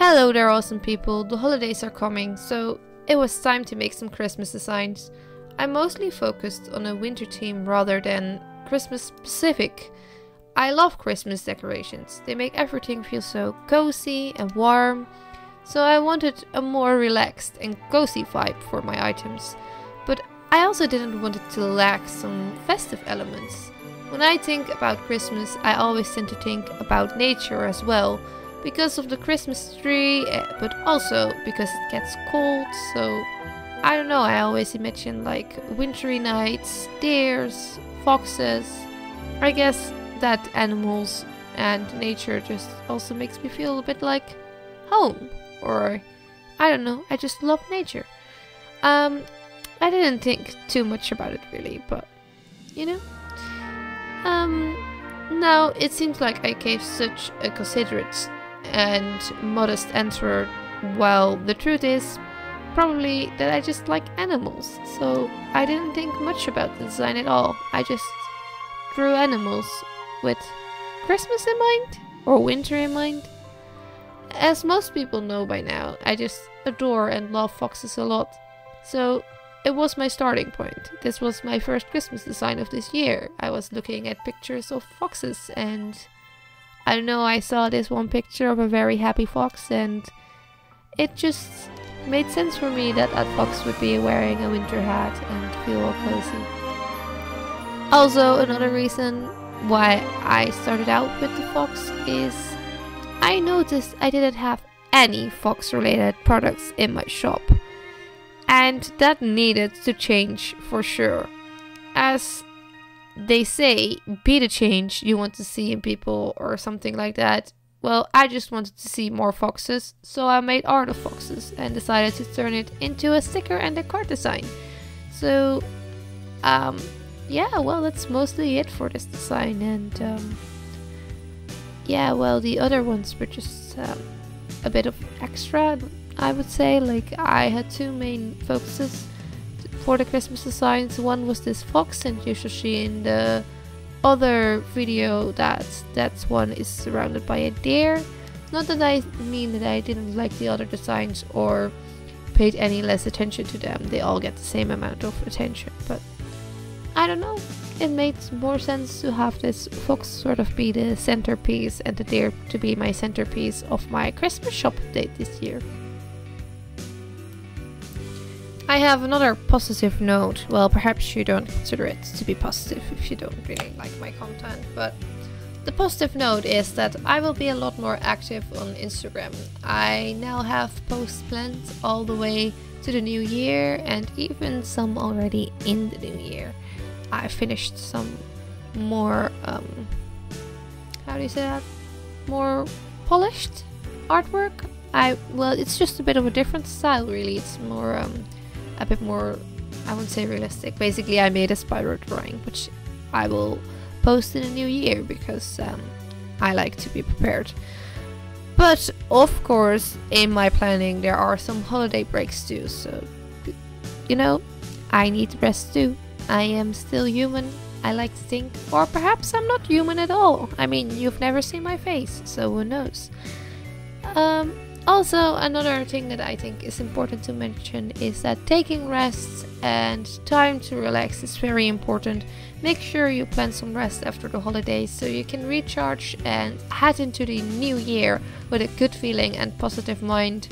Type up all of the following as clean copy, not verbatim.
Hello there, awesome people. The holidays are coming, so it was time to make some Christmas designs. I mostly focused on a winter theme rather than Christmas specific. I love Christmas decorations. They make everything feel so cozy and warm. So I wanted a more relaxed and cozy vibe for my items. But I also didn't want it to lack some festive elements. When I think about Christmas, I always tend to think about nature as well. Because of the Christmas tree, but also because it gets cold, so I don't know, I always imagine like wintry nights, deers, foxes. I guess that animals and nature just also makes me feel a bit like home, or I don't know, I just love nature. I didn't think too much about it really, but you know. Now it seems like I gave such a considerate and modest answer, while the truth is probably that I just like animals, so I didn't think much about the design at all. I just drew animals with Christmas in mind or winter in mind. As most people know by now, I just adore and love foxes a lot, so it was my starting point. This was my first Christmas design of this year. I was looking at pictures of foxes and I don't know, I saw this one picture of a very happy fox and it just made sense for me that that fox would be wearing a winter hat and feel all cozy. Also, another reason why I started out with the fox is I noticed I didn't have any fox related products in my shop. And that needed to change for sure. As they say, be the change you want to see in people or something like that. Well, I just wanted to see more foxes, so I made art of foxes and decided to turn it into a sticker and a card design. So, yeah, well, that's mostly it for this design. And, yeah, well, the other ones were just a bit of extra, I would say. Like, I had two main focuses for the Christmas designs. One was this fox, and you should see in the other video that one is surrounded by a deer. Not that I mean that I didn't like the other designs or paid any less attention to them. They all get the same amount of attention, but I don't know, it made more sense to have this fox sort of be the centerpiece and the deer to be my centerpiece of my Christmas shop update this year. I have another positive note. Well, perhaps you don't consider it to be positive if you don't really like my content, but the positive note is that I will be a lot more active on Instagram. I now have posts planned all the way to the new year, and even some already in the new year. I finished some more, how do you say that? More polished artwork. Well, it's just a bit of a different style really. It's more, a bit more, I wouldn't say realistic. Basically, I made a spiral drawing, which I will post in the new year because I like to be prepared. But of course, in my planning, there are some holiday breaks too. So, you know, I need rest too. I am still human, I like to think. Or perhaps I'm not human at all. I mean, you've never seen my face, so who knows. Also, another thing that I think is important to mention is that taking rest and time to relax is very important. Make sure you plan some rest after the holidays so you can recharge and head into the new year with a good feeling and positive mind.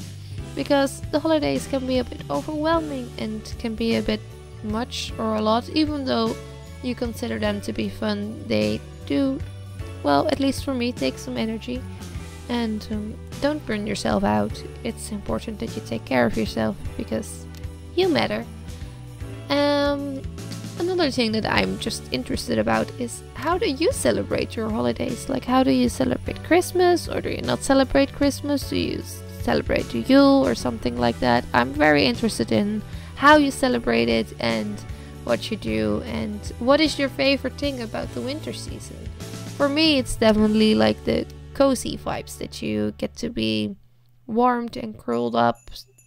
Because the holidays can be a bit overwhelming and can be a bit much or a lot, even though you consider them to be fun. They do, well, at least for me, take some energy. And don't burn yourself out. It's important that you take care of yourself because you matter. Another thing that I'm just interested about is how do you celebrate your holidays? Like, how do you celebrate Christmas, or do you not celebrate Christmas? Do you celebrate the Yule or something like that? I'm very interested in how you celebrate it and what you do, and what is your favorite thing about the winter season. For me, it's definitely like the cozy vibes that you get to be warmed and curled up.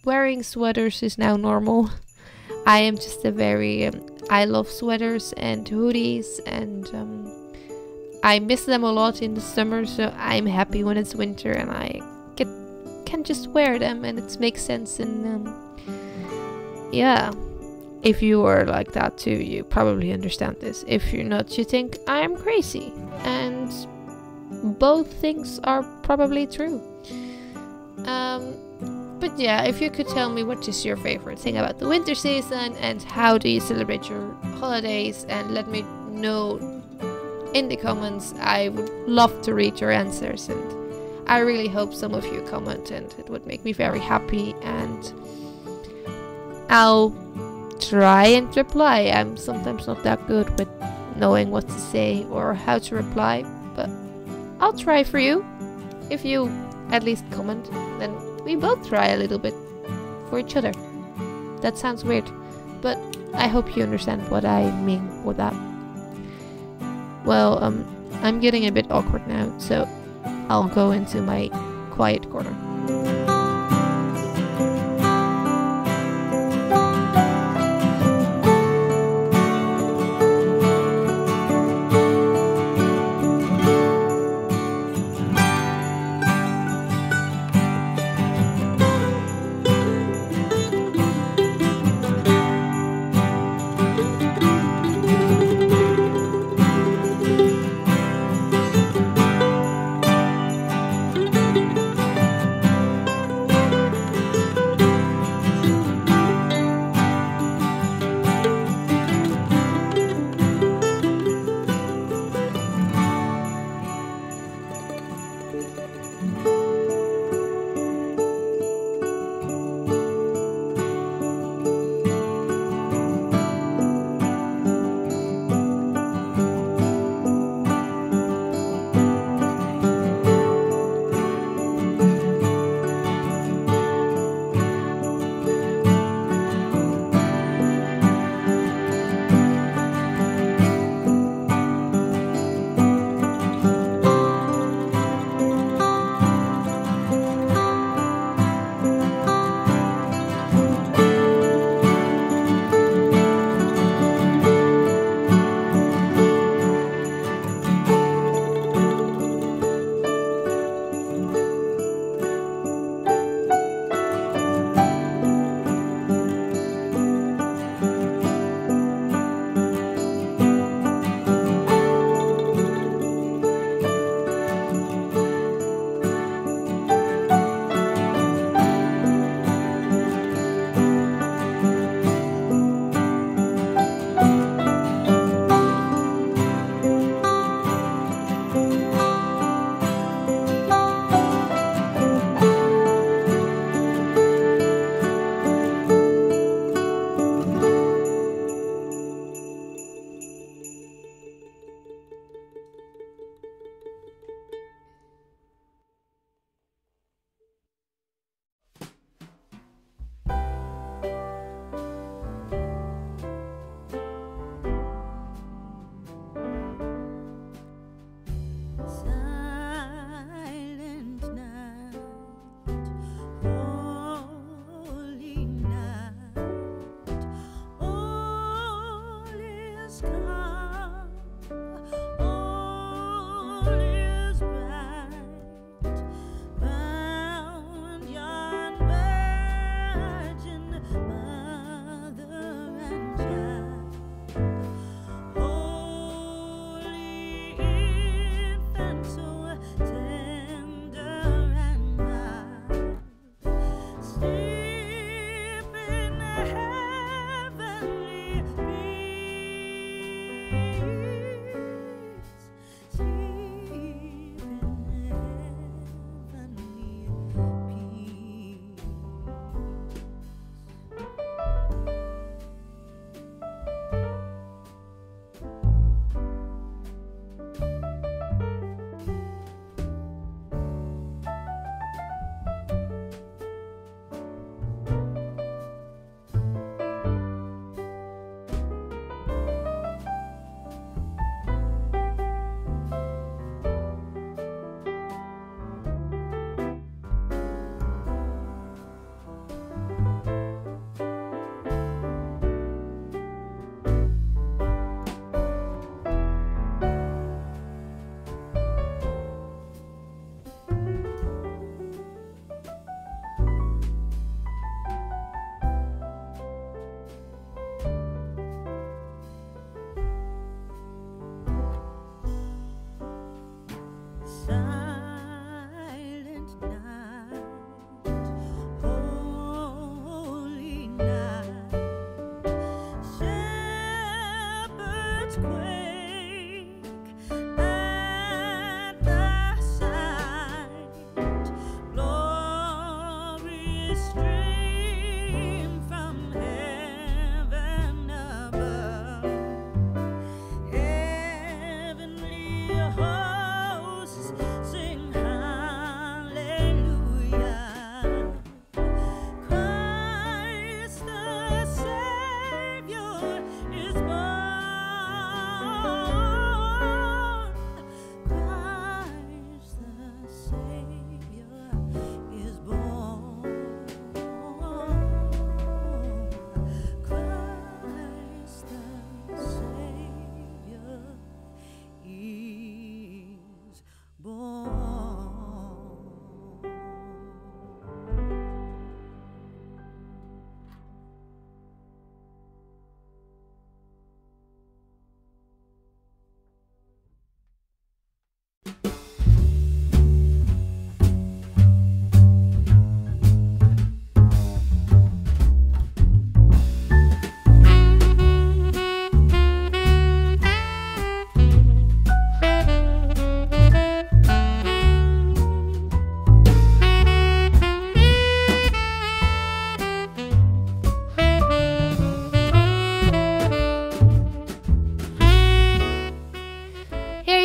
Wearing sweaters is now normal. I am just a very I love sweaters and hoodies, and I miss them a lot in the summer, so I'm happy when it's winter and I can can just wear them and it makes sense. And yeah, if you are like that too, you probably understand this. If you're not, you think I'm crazy. And both things are probably true. But yeah, if you could tell me what is your favorite thing about the winter season and how do you celebrate your holidays, and let me know in the comments. I would love to read your answers, and I really hope some of you comment, and it would make me very happy, and I'll try and reply. I'm sometimes not that good with knowing what to say or how to reply, but I'll try for you. If you at least comment, then we both try a little bit for each other. That sounds weird, but I hope you understand what I mean with that. Well, I'm getting a bit awkward now, so I'll go into my quiet corner.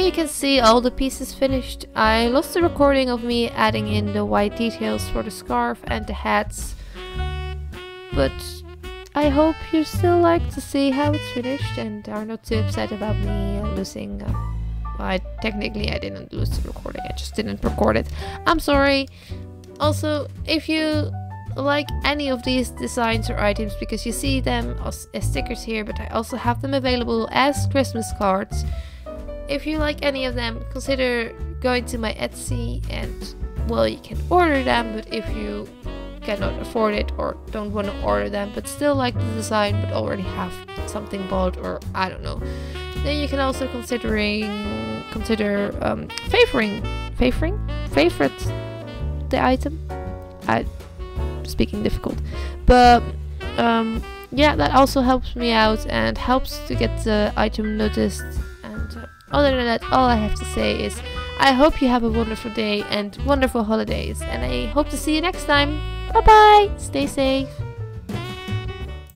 you can see all the pieces finished. I lost the recording of me adding in the white details for the scarf and the hats, but I hope you still like to see how it's finished and are not too upset about me losing. Technically I didn't lose the recording, I just didn't record it. I'm sorry. Also, if you like any of these designs or items, because you see them as stickers here, but I also have them available as Christmas cards. If you like any of them, consider going to my Etsy and, well, you can order them, but if you cannot afford it or don't want to order them but still like the design but already have something bought, or I don't know, then you can also favorite the item. I speaking difficult, but yeah, that also helps me out and helps to get the item noticed. And other than that, all I have to say is I hope you have a wonderful day and wonderful holidays, and I hope to see you next time. Bye bye, stay safe.